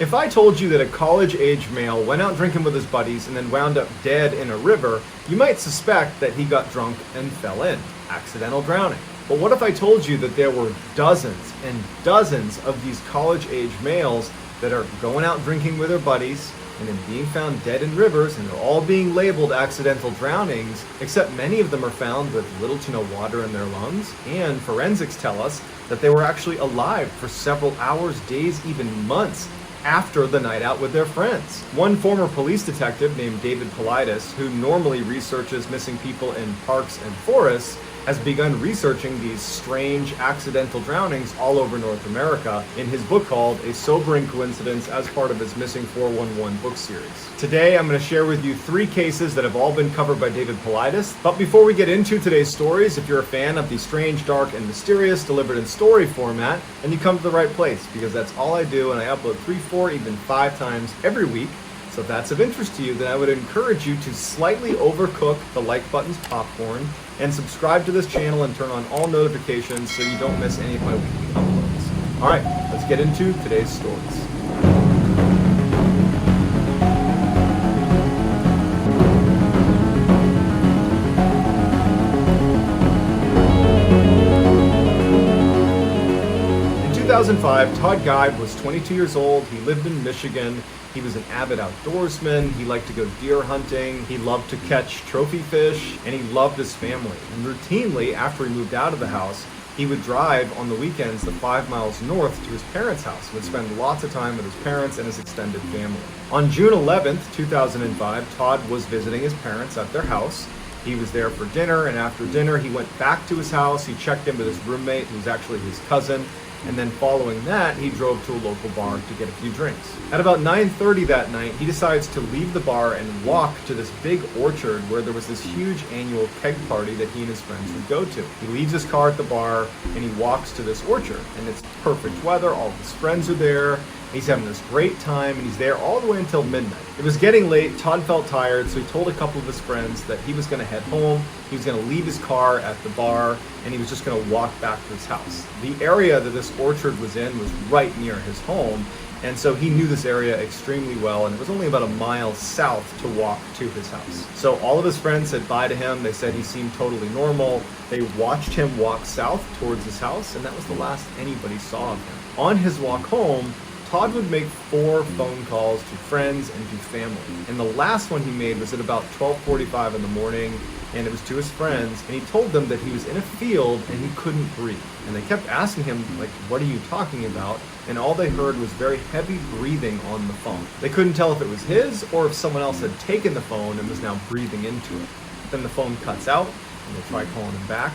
If I told you that a college-age male went out drinking with his buddies and then wound up dead in a river, you might suspect that he got drunk and fell in, accidental drowning. But what if I told you that there were dozens and dozens of these college-age males that are going out drinking with their buddies and then being found dead in rivers, and they're all being labeled accidental drownings, except many of them are found with little to no water in their lungs, and forensics tell us that they were actually alive for several hours, days, even months after the night out with their friends. One former police detective named David Paulides, who normally researches missing people in parks and forests, has begun researching these strange accidental drownings all over North America in his book called A Sobering Coincidence, as part of his Missing 411 book series. Today I'm going to share with you 3 cases that have all been covered by David Paulides. But before we get into today's stories, if you're a fan of the strange, dark, and mysterious delivered in story format, then you come to the right place, because that's all I do, and I upload 3, 4, even 5 times every week. So if that's of interest to you, then I would encourage you to slightly overcook the like button's popcorn and subscribe to this channel and turn on all notifications so you don't miss any of my weekly uploads. All right, let's get into today's stories. In 2005, Todd Guide was 22 years old. He lived in Michigan. He was an avid outdoorsman. He liked to go deer hunting. He loved to catch trophy fish, and he loved his family. And routinely, after he moved out of the house, he would drive on the weekends the 5 miles north to his parents' house. He would spend lots of time with his parents and his extended family. On June 11th, 2005, Todd was visiting his parents at their house. He was there for dinner, and after dinner, he went back to his house. He checked in with his roommate, who was actually his cousin. And then following that, he drove to a local bar to get a few drinks. At about 9:30 that night, he decides to leave the bar and walk to this big orchard where there was this huge annual keg party that he and his friends would go to. He leaves his car at the bar and he walks to this orchard, and it's perfect weather. All of his friends are there. He's having this great time, and he's there all the way until midnight. It was getting late. Todd felt tired, so he told a couple of his friends that he was going to head home. He was going to leave his car at the bar, and he was just going to walk back to his house. The area that this orchard was in was right near his home, and so he knew this area extremely well, and it was only about a mile south to walk to his house. So all of his friends said bye to him. They said he seemed totally normal. They watched him walk south towards his house, and that was the last anybody saw of him. On his walk home, Todd would make 4 phone calls to friends and to family. And the last one he made was at about 12:45 in the morning, and it was to his friends, and he told them that he was in a field and he couldn't breathe. And they kept asking him, like, what are you talking about? And all they heard was very heavy breathing on the phone. They couldn't tell if it was his or if someone else had taken the phone and was now breathing into it. Then the phone cuts out, and they try calling him back,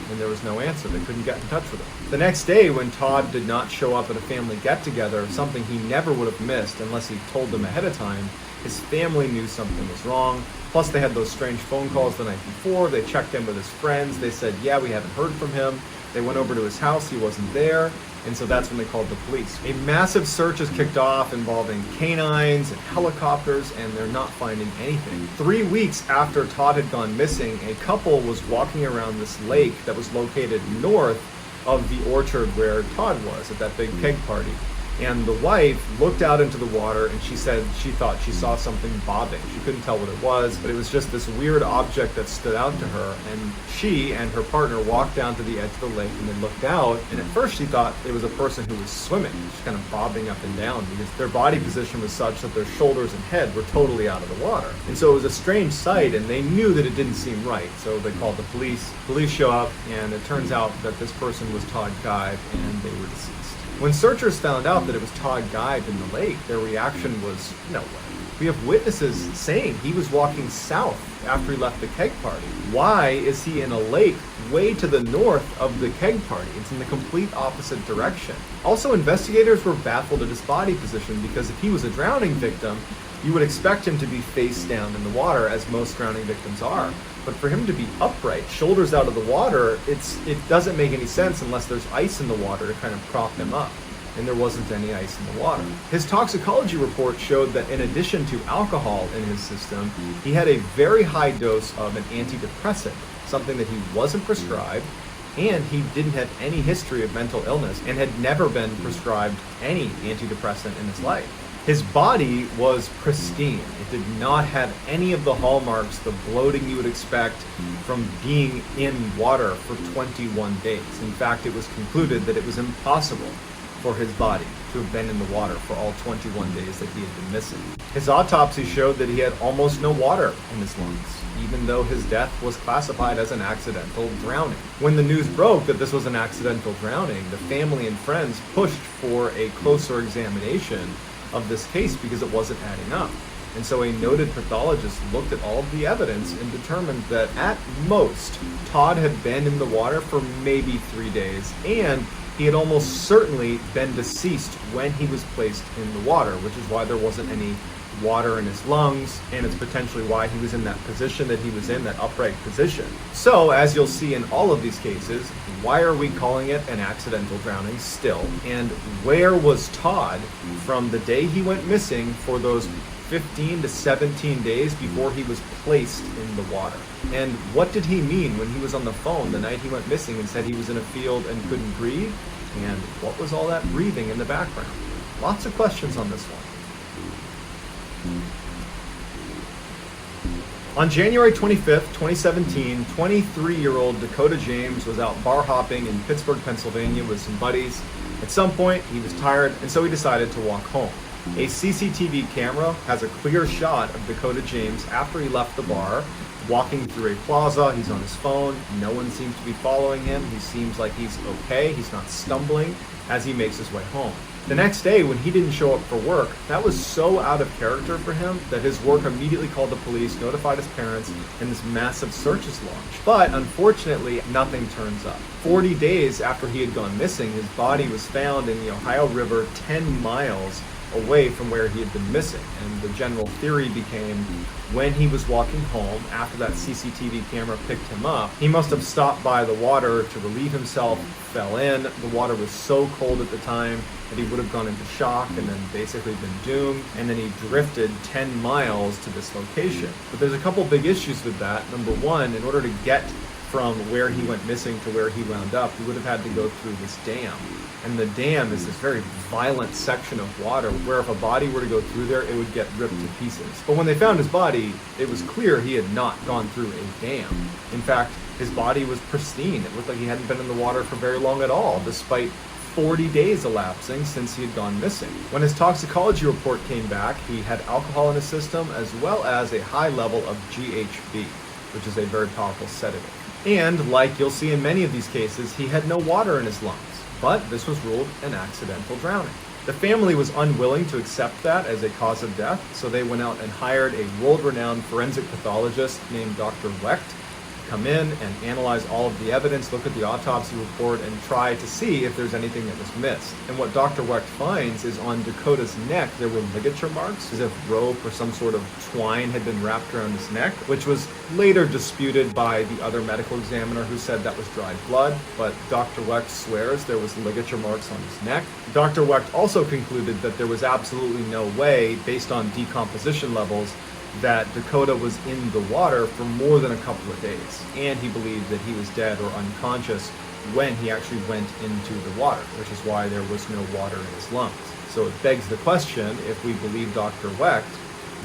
and there was no answer. They couldn't get in touch with him. The next day, when Todd did not show up at a family get-together, something he never would have missed unless he told them ahead of time, his family knew something was wrong. Plus, they had those strange phone calls the night before. They checked in with his friends. They said, yeah, we haven't heard from him. They went over to his house. He wasn't there. And so that's when they called the police. A massive search is kicked off involving canines and helicopters, and they're not finding anything. 3 weeks after Todd had gone missing, a couple was walking around this lake that was located north of the orchard where Todd was at that big keg party. And the wife looked out into the water, and she said she thought she saw something bobbing. She couldn't tell what it was, but it was just this weird object that stood out to her. And she and her partner walked down to the edge of the lake, and they looked out, and at first she thought it was a person who was swimming, just kind of bobbing up and down, because their body position was such that their shoulders and head were totally out of the water. And so it was a strange sight, and they knew that it didn't seem right. So they called the police. Police show up, and it turns out that this person was Todd Guide, and they were deceased. When searchers found out that it was Todd Guide in the lake, their reaction was, no way. We have witnesses saying he was walking south after he left the keg party. Why is he in a lake way to the north of the keg party? It's in the complete opposite direction. Also, investigators were baffled at his body position, because if he was a drowning victim, you would expect him to be face down in the water, as most drowning victims are. But for him to be upright, shoulders out of the water, it doesn't make any sense unless there's ice in the water to kind of prop him up. And there wasn't any ice in the water. His toxicology report showed that in addition to alcohol in his system, he had a very high dose of an antidepressant, something that he wasn't prescribed, And he didn't have any history of mental illness and had never been prescribed any antidepressant in his life. His body was pristine. It did not have any of the hallmarks, the bloating you would expect from being in water for 21 days. In fact, it was concluded that it was impossible for his body to have been in the water for all 21 days that he had been missing. His autopsy showed that he had almost no water in his lungs, even though his death was classified as an accidental drowning. When the news broke that this was an accidental drowning, the family and friends pushed for a closer examination of this case because it wasn't adding up. And so a noted pathologist looked at all of the evidence and determined that at most, Todd had been in the water for maybe 3 days, and he had almost certainly been deceased when he was placed in the water, which is why there wasn't any water in his lungs, and it's potentially why he was in that position that he was in, that upright position. So, as you'll see in all of these cases, why are we calling it an accidental drowning still? And where was Todd from the day he went missing for those 15 to 17 days before he was placed in the water? And what did he mean when he was on the phone the night he went missing and said he was in a field and couldn't breathe? And what was all that breathing in the background? Lots of questions on this one. On January 25th, 2017, 23-year-old Dakota James was out bar hopping in Pittsburgh, Pennsylvania with some buddies. At some point, he was tired, and so he decided to walk home. A CCTV camera has a clear shot of Dakota James after he left the bar, walking through a plaza. He's on his phone. No one seems to be following him. He seems like he's okay. He's not stumbling as he makes his way home. The next day, when he didn't show up for work, that was so out of character for him that his work immediately called the police, notified his parents, and this massive search is launched. But unfortunately, nothing turns up. 40 days after he had gone missing, his body was found in the Ohio River 10 miles away from where he had been missing. And the general theory became, when he was walking home after that CCTV camera picked him up, he must have stopped by the water to relieve himself, fell in. The water was so cold at the time that he would have gone into shock and then basically been doomed, and then he drifted 10 miles to this location. But there's a couple big issues with that. Number one, in order to get from where he went missing to where he wound up, he would have had to go through this dam. And the dam is this very violent section of water where if a body were to go through there, it would get ripped to pieces. But when they found his body, it was clear he had not gone through a dam. In fact, his body was pristine. It looked like he hadn't been in the water for very long at all, despite 40 days elapsing since he had gone missing. When his toxicology report came back, he had alcohol in his system as well as a high level of GHB, which is a very powerful sedative. And like you'll see in many of these cases, he had no water in his lungs, but this was ruled an accidental drowning. The family was unwilling to accept that as a cause of death, so they went out and hired a world-renowned forensic pathologist named Dr. Wecht to come in and analyze all of the evidence, look at the autopsy report, and try to see if there's anything that was missed. And what Dr. Wecht finds is on Dakota's neck, there were ligature marks, as if rope or some sort of twine had been wrapped around his neck, which was later disputed by the other medical examiner who said that was dried blood, but Dr. Wecht swears there was ligature marks on his neck. Dr. Wecht also concluded that there was absolutely no way, based on decomposition levels, that Dakota was in the water for more than a couple of days, and he believed that he was dead or unconscious when he actually went into the water, which is why there was no water in his lungs. So it begs the question, if we believe Dr. Wecht,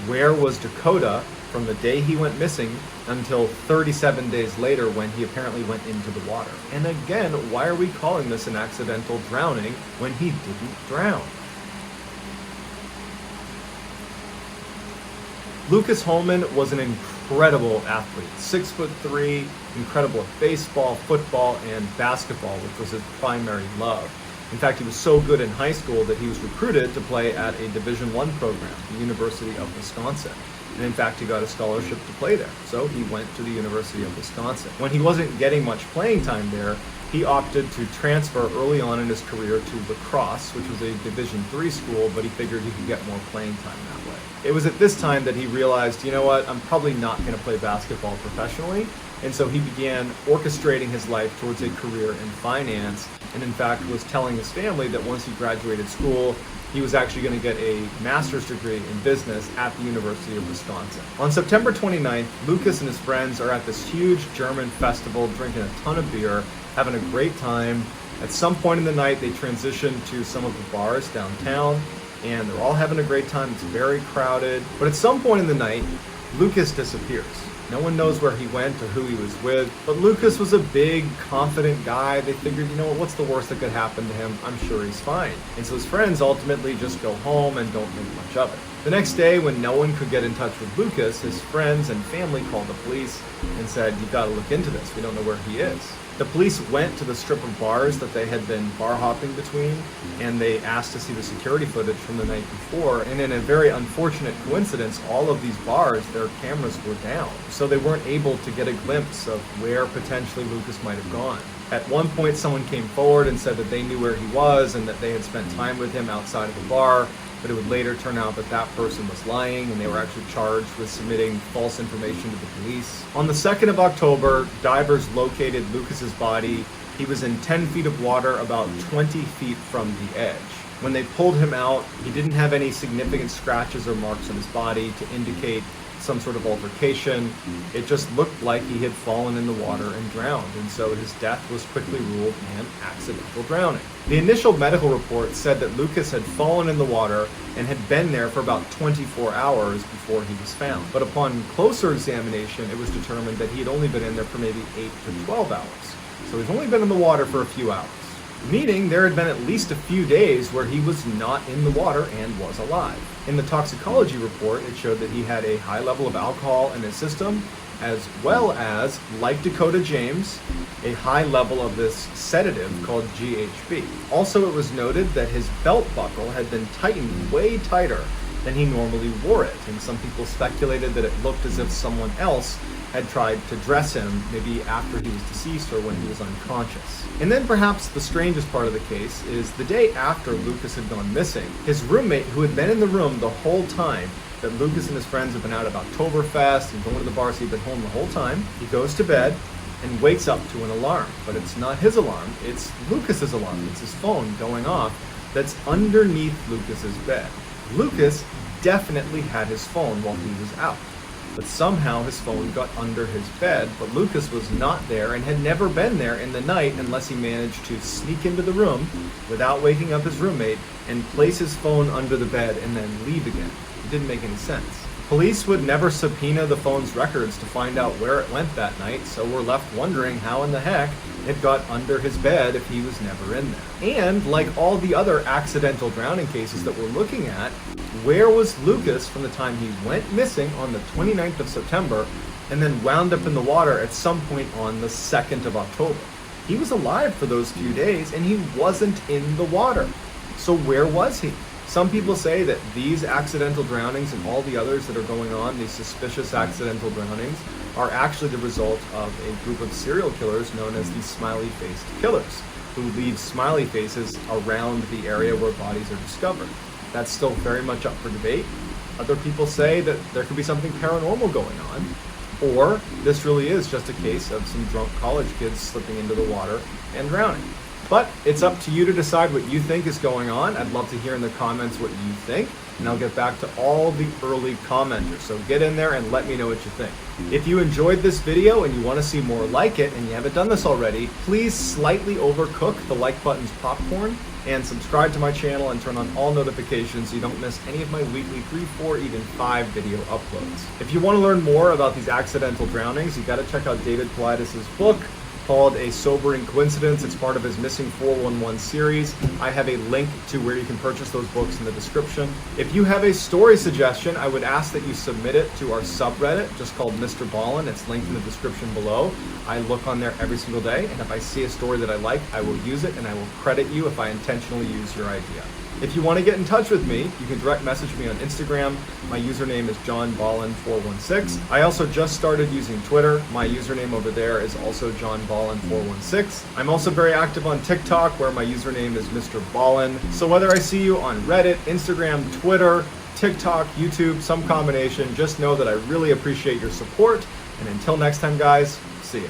where was Dakota from the day he went missing until 37 days later when he apparently went into the water? And again, why are we calling this an accidental drowning when he didn't drown? Lucas Holman was an incredible athlete, 6'3", incredible at baseball, football, and basketball, which was his primary love. In fact, he was so good in high school that he was recruited to play at a Division I program, the University of Wisconsin. And in fact, he got a scholarship to play there. So he went to the University of Wisconsin. When he wasn't getting much playing time there, he opted to transfer early on in his career to lacrosse, which was a Division III school, but he figured he could get more playing time that way. It was at this time that he realized, you know what, I'm probably not going to play basketball professionally. And so he began orchestrating his life towards a career in finance, and in fact was telling his family that once he graduated school, He was actually going to get a master's degree in business at the University of Wisconsin. On September 29th, Lucas and his friends are at this huge German festival, drinking a ton of beer, having a great time. At some point in the night, they transition to some of the bars downtown, and they're all having a great time. It's very crowded. But at some point in the night, Lucas disappears. No one knows where he went or who he was with, but Lucas was a big, confident guy. They figured, you know what, what's the worst that could happen to him? I'm sure he's fine. And so his friends ultimately just go home and don't think much of it. The next day, when no one could get in touch with Lucas, his friends and family called the police and said, you've got to look into this. We don't know where he is. The police went to the strip of bars that they had been bar hopping between, and they asked to see the security footage from the night before. And in a very unfortunate coincidence, all of these bars, their cameras were down. So they weren't able to get a glimpse of where potentially Lucas might have gone. At one point, someone came forward and said that they knew where he was and that they had spent time with him outside of the bar, but it would later turn out that that person was lying, and they were actually charged with submitting false information to the police. On the 2nd of October, divers located Lucas's body. He was in 10 feet of water, about 20 feet from the edge. When they pulled him out, he didn't have any significant scratches or marks on his body to indicate some sort of altercation. It just looked like he had fallen in the water and drowned, and so his death was quickly ruled an accidental drowning. The initial medical report said that Lucas had fallen in the water and had been there for about 24 hours before he was found. But upon closer examination, it was determined that he had only been in there for maybe 8 to 12 hours. So he's only been in the water for a few hours, meaning there had been at least a few days where he was not in the water and was alive. In the toxicology report, it showed that he had a high level of alcohol in his system, as well as, like Dakota James, a high level of this sedative called GHB. Also, it was noted that his belt buckle had been tightened way tighter than he normally wore it, and some people speculated that it looked as if someone else had tried to dress him, maybe after he was deceased or when he was unconscious. And then perhaps the strangest part of the case is the day after Lucas had gone missing, his roommate, who had been in the room the whole time that Lucas and his friends have been out at Oktoberfest and going to the bars, he'd been home the whole time, he goes to bed and wakes up to an alarm. But it's not his alarm, it's Lucas's alarm. It's his phone going off that's underneath Lucas's bed. Lucas definitely had his phone while he was out, but somehow his phone got under his bed, but Lucas was not there and had never been there in the night unless he managed to sneak into the room without waking up his roommate and place his phone under the bed and then leave again. It didn't make any sense. Police would never subpoena the phone's records to find out where it went that night, so we're left wondering how in the heck it got under his bed if he was never in there. And like all the other accidental drowning cases that we're looking at, where was Lucas from the time he went missing on the 29th of September and then wound up in the water at some point on the 2nd of October? He was alive for those few days and he wasn't in the water. So where was he? Some people say that these accidental drownings and all the others that are going on, these suspicious accidental drownings, are actually the result of a group of serial killers known as the smiley-faced killers, who leave smiley faces around the area where bodies are discovered. That's still very much up for debate. Other people say that there could be something paranormal going on, or this really is just a case of some drunk college kids slipping into the water and drowning. But it's up to you to decide what you think is going on. I'd love to hear in the comments what you think, and I'll get back to all the early commenters. So get in there and let me know what you think. If you enjoyed this video and you want to see more like it, and you haven't done this already, please slightly overcook the like button's popcorn and subscribe to my channel and turn on all notifications so you don't miss any of my weekly 3, 4, even 5 video uploads. If you want to learn more about these accidental drownings, you got to check out David Paulides' book called A Sobering Coincidence. It's part of his Missing 411 series. I have a link to where you can purchase those books in the description. If you have a story suggestion, I would ask that you submit it to our subreddit, just called MrBallen. It's linked in the description below. I look on there every single day, and if I see a story that I like, I will use it, and I will credit you if I intentionally use your idea. If you want to get in touch with me, you can direct message me on Instagram. My username is jonathanballenpodcast. I also just started using Twitter. My username over there is also jonathanballen416. I'm also very active on TikTok, where my username is MrBallen. So whether I see you on Reddit, Instagram, Twitter, TikTok, YouTube, some combination, just know that I really appreciate your support. And until next time, guys, see ya.